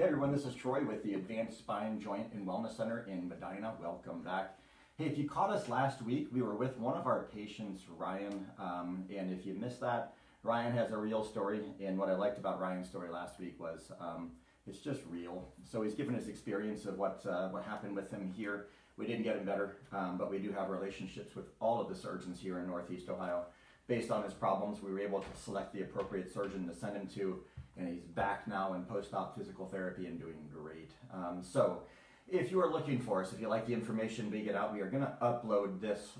Hey everyone, this is Troy with the Advanced Spine Joint and Wellness Center in Medina. Welcome back. Hey, if you caught us last week, we were with one of our patients, Ryan, and if you missed that, Ryan has a real story, and what I liked about Ryan's story last week was it's just real. So he's given his experience of what happened with him here. We didn't get him better, but we do have relationships with all of the surgeons here in Northeast Ohio. Based on his problems, we were able to select the appropriate surgeon to send him to, and he's back now in post-op physical therapy and doing great. So if you are looking for us, if you like the information we get out, we are going to upload this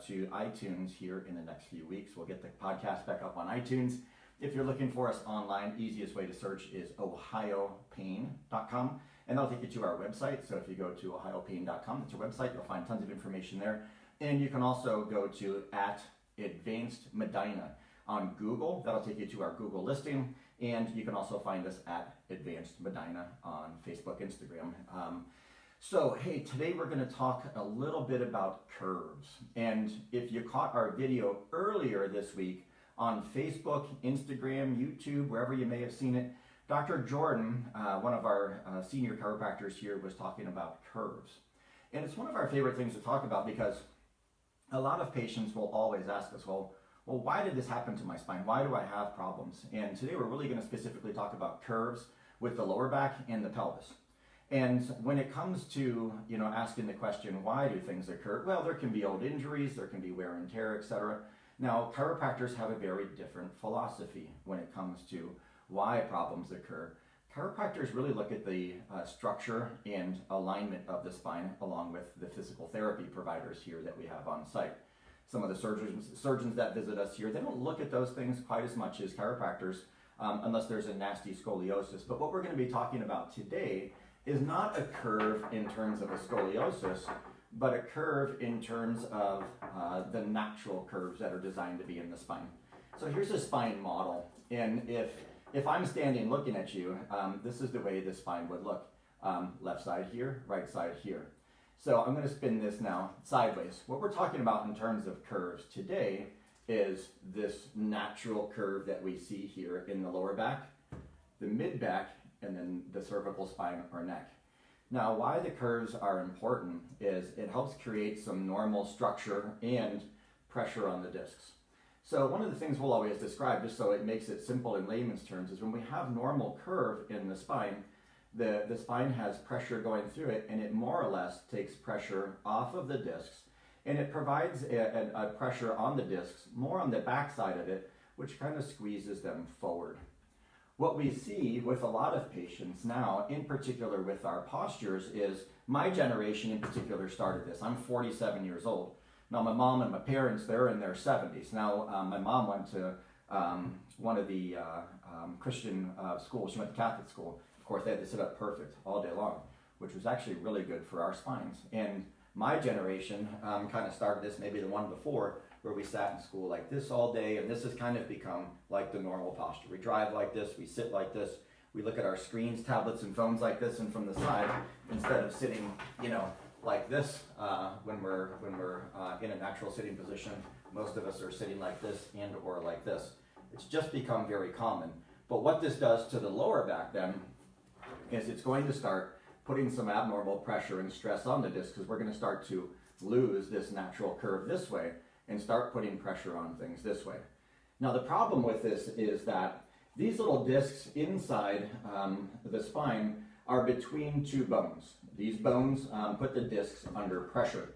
to iTunes here in the next few weeks. We'll get the podcast back up on iTunes. If you're looking for us online, easiest way to search is ohiopain.com, and that'll take you to our website. So if you go to ohiopain.com, that's our website, you'll find tons of information there. And you can also go to @Advanced Medina on Google. That'll take you to our Google listing, and you can also find us at Advanced Medina on Facebook, Instagram. So hey, today we're going to talk a little bit about curves. And if you caught our video earlier this week on Facebook, Instagram, YouTube, wherever you may have seen it, Dr. Jordan, one of our senior chiropractors here, was talking about curves. And it's one of our favorite things to talk about because a lot of patients will always ask us, well, why did this happen to my spine? Why do I have problems? And today we're really going to specifically talk about curves with the lower back and the pelvis. And when it comes to, asking the question, why do things occur? Well, there can be old injuries, there can be wear and tear, etc. Now, chiropractors have a very different philosophy when it comes to why problems occur. Chiropractors really look at the structure and alignment of the spine along with the physical therapy providers here that we have on site. Some of the surgeons that visit us here, they don't look at those things quite as much as chiropractors unless there's a nasty scoliosis. But what we're going to be talking about today is not a curve in terms of a scoliosis, but a curve in terms of the natural curves that are designed to be in the spine. So here's a spine model, and if I'm standing looking at you, this is the way the spine would look. Left side here, right side here. So I'm going to spin this now sideways. What we're talking about in terms of curves today is this natural curve that we see here in the lower back, the mid back, and then the cervical spine or neck. Now, why the curves are important is it helps create some normal structure and pressure on the discs. So one of the things we'll always describe, just so it makes it simple in layman's terms, is when we have normal curve in the spine, the spine has pressure going through it, and it more or less takes pressure off of the discs, and it provides a pressure on the discs, more on the back side of it, which kind of squeezes them forward. What we see with a lot of patients now, in particular with our postures, is my generation in particular started this. I'm 47 years old. Now my mom and my parents, they're in their 70s. Now my mom went to one of the Christian schools. She went to Catholic school. Of course, they had to sit up perfect all day long, which was actually really good for our spines. And my generation kind of started this, maybe the one before, where we sat in school like this all day, and this has kind of become like the normal posture. We drive like this, we sit like this, we look at our screens, tablets, and phones like this, and from the side, instead of sitting, like this when we're in a natural sitting position, most of us are sitting like this and or like this. It's just become very common. But what this does to the lower back then is it's going to start putting some abnormal pressure and stress on the disc, because we're going to start to lose this natural curve this way and start putting pressure on things this way. Now the problem with this is that these little discs inside the spine are between two bones. These bones put the discs under pressure.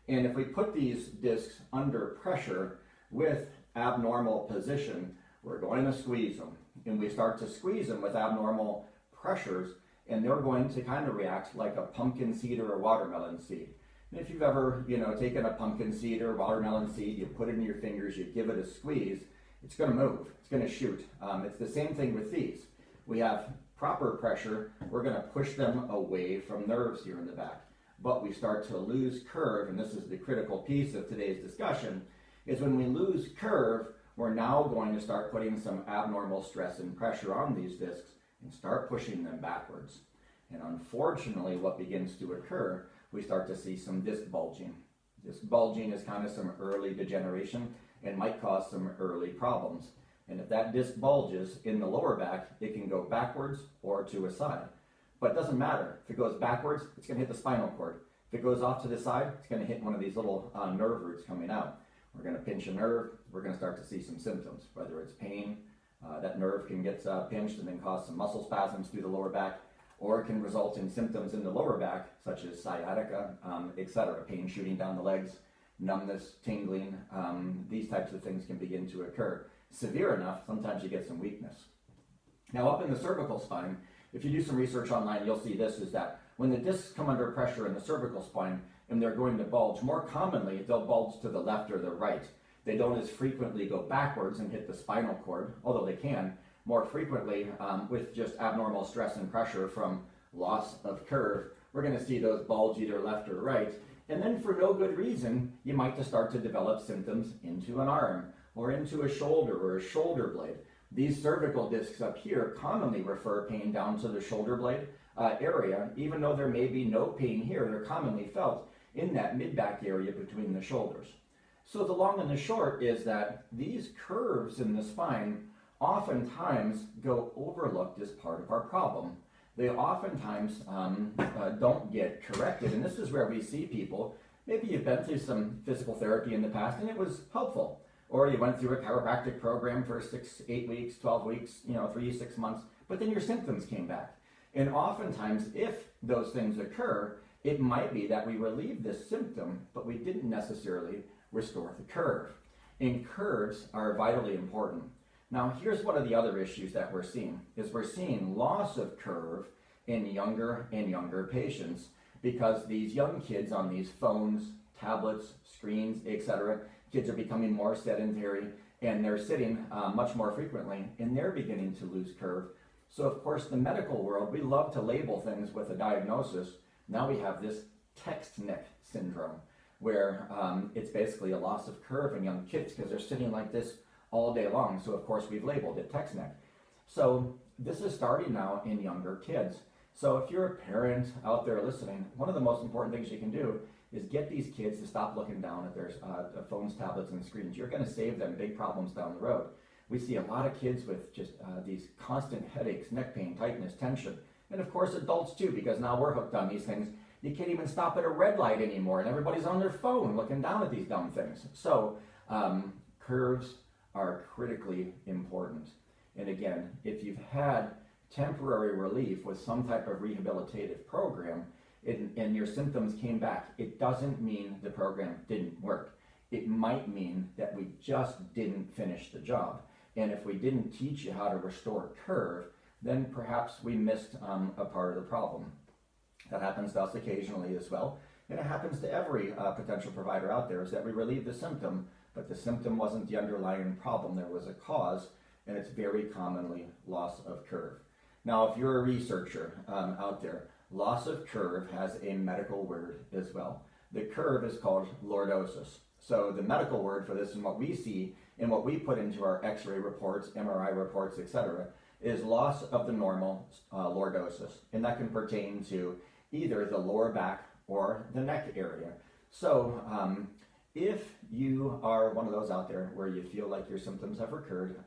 And if we put these discs under pressure with abnormal position, we're going to squeeze them. And we start to squeeze them with abnormal pressures, and they're going to kind of react like a pumpkin seed or a watermelon seed. And if you've ever, taken a pumpkin seed or watermelon seed, you put it in your fingers, you give it a squeeze, it's going to move, it's going to shoot. It's the same thing with these. We have proper pressure, we're going to push them away from nerves here in the back. But we start to lose curve, and this is the critical piece of today's discussion, is when we lose curve, we're now going to start putting some abnormal stress and pressure on these discs and start pushing them backwards. And unfortunately, what begins to occur, we start to see some disc bulging. Disc bulging is kind of some early degeneration and might cause some early problems. And if that disc bulges in the lower back, it can go backwards or to a side. But it doesn't matter. If it goes backwards, it's going to hit the spinal cord. If it goes off to the side, it's going to hit one of these little nerve roots coming out. We're going to pinch a nerve. We're going to start to see some symptoms, whether it's pain. That nerve can get pinched and then cause some muscle spasms through the lower back, or it can result in symptoms in the lower back, such as sciatica, etc., pain shooting down the legs, numbness, tingling. These types of things can begin to occur. Severe enough, sometimes you get some weakness. Now, up in the cervical spine, if you do some research online, you'll see this, is that when the discs come under pressure in the cervical spine and they're going to bulge, more commonly they'll bulge to the left or the right. They don't as frequently go backwards and hit the spinal cord, although they can. More frequently, with just abnormal stress and pressure from loss of curve, we're going to see those bulge either left or right. And then for no good reason, you might just start to develop symptoms into an arm or into a shoulder or a shoulder blade. These cervical discs up here commonly refer pain down to the shoulder blade area. Even though there may be no pain here, they're commonly felt in that mid-back area between the shoulders. So the long and the short is that these curves in the spine oftentimes go overlooked as part of our problem. They oftentimes don't get corrected, and this is where we see people, maybe you've been through some physical therapy in the past and it was helpful, or you went through a chiropractic program for 6, 8 weeks, 12 weeks, 3, 6 months, but then your symptoms came back. And oftentimes, if those things occur, it might be that we relieve this symptom, but we didn't necessarily restore the curve. And curves are vitally important. Now, here's one of the other issues that we're seeing, is we're seeing loss of curve in younger and younger patients because these young kids on these phones, tablets, screens, etc., kids are becoming more sedentary and they're sitting much more frequently and they're beginning to lose curve. So, of course, the medical world, we love to label things with a diagnosis. Now we have this text neck syndrome, where it's basically a loss of curve in young kids because they're sitting like this all day long. So, of course, we've labeled it text neck. So this is starting now in younger kids. So if you're a parent out there listening, one of the most important things you can do is get these kids to stop looking down at their phones, tablets, and screens. You're going to save them big problems down the road. We see a lot of kids with just these constant headaches, neck pain, tightness, tension. And of course adults too, because now we're hooked on these things. You can't even stop at a red light anymore, and everybody's on their phone looking down at these dumb things. So curves are critically important. And again, if you've had temporary relief with some type of rehabilitative program and your symptoms came back, it doesn't mean the program didn't work. It might mean that we just didn't finish the job. And if we didn't teach you how to restore curve, then perhaps we missed a part of the problem. That happens to us occasionally as well. And it happens to every potential provider out there, is that we relieve the symptom, but the symptom wasn't the underlying problem. There was a cause, and it's very commonly loss of curve. Now, if you're a researcher out there, loss of curve has a medical word as well. The curve is called lordosis. So the medical word for this and what we see and what we put into our x-ray reports, MRI reports, etc., is loss of the normal lordosis. And that can pertain to either the lower back or the neck area. So if you are one of those out there where you feel like your symptoms have recurred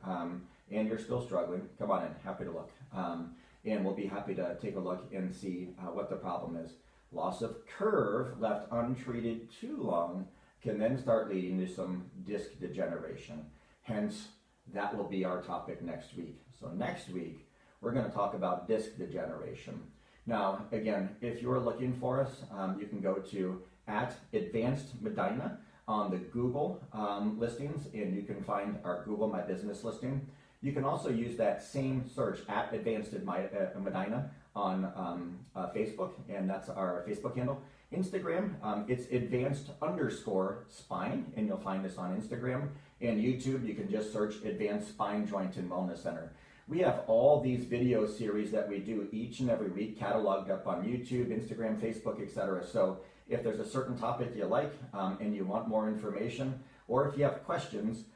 and you're still struggling, come on in, happy to look. And we'll be happy to take a look and see what the problem is. Loss of curve left untreated too long can then start leading to some disc degeneration. Hence, that will be our topic next week. So next week, we're going to talk about disc degeneration. Now, again, if you're looking for us, you can go to @AdvancedMedina on the Google listings, and you can find our Google My Business listing. You can also use that same search @AdvancedMedina on Facebook, and that's our Facebook handle. Instagram, it's advanced_spine, and you'll find us on Instagram. And YouTube, you can just search Advanced Spine Joint and Wellness Center. We have all these video series that we do each and every week cataloged up on YouTube, Instagram, Facebook, etc. So if there's a certain topic you like and you want more information, or if you have questions,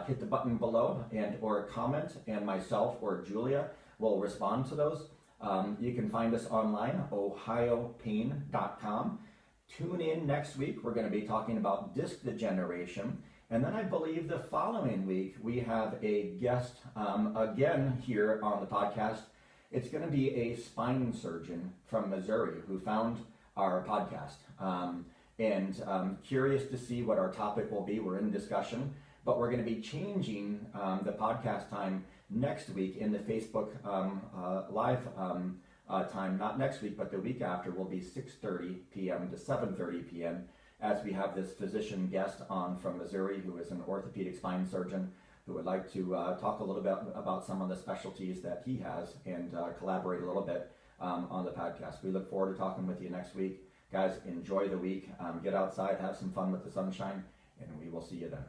hit the button below or comment, and myself or Julia will respond to those. You can find us online, ohiopain.com. Tune in next week. We're going to be talking about disc degeneration. And then I believe the following week we have a guest again here on the podcast, It's going to be a spine surgeon from Missouri who found our podcast. Curious to see what our topic will be. We're in discussion, but we're going to be changing the podcast time next week in the Facebook live time. Not next week, but the week after will be 6:30 p.m. to 7:30 p.m. as we have this physician guest on from Missouri who is an orthopedic spine surgeon who would like to talk a little bit about some of the specialties that he has and collaborate a little bit on the podcast. We look forward to talking with you next week. Guys, enjoy the week. Get outside, have some fun with the sunshine, and we will see you then.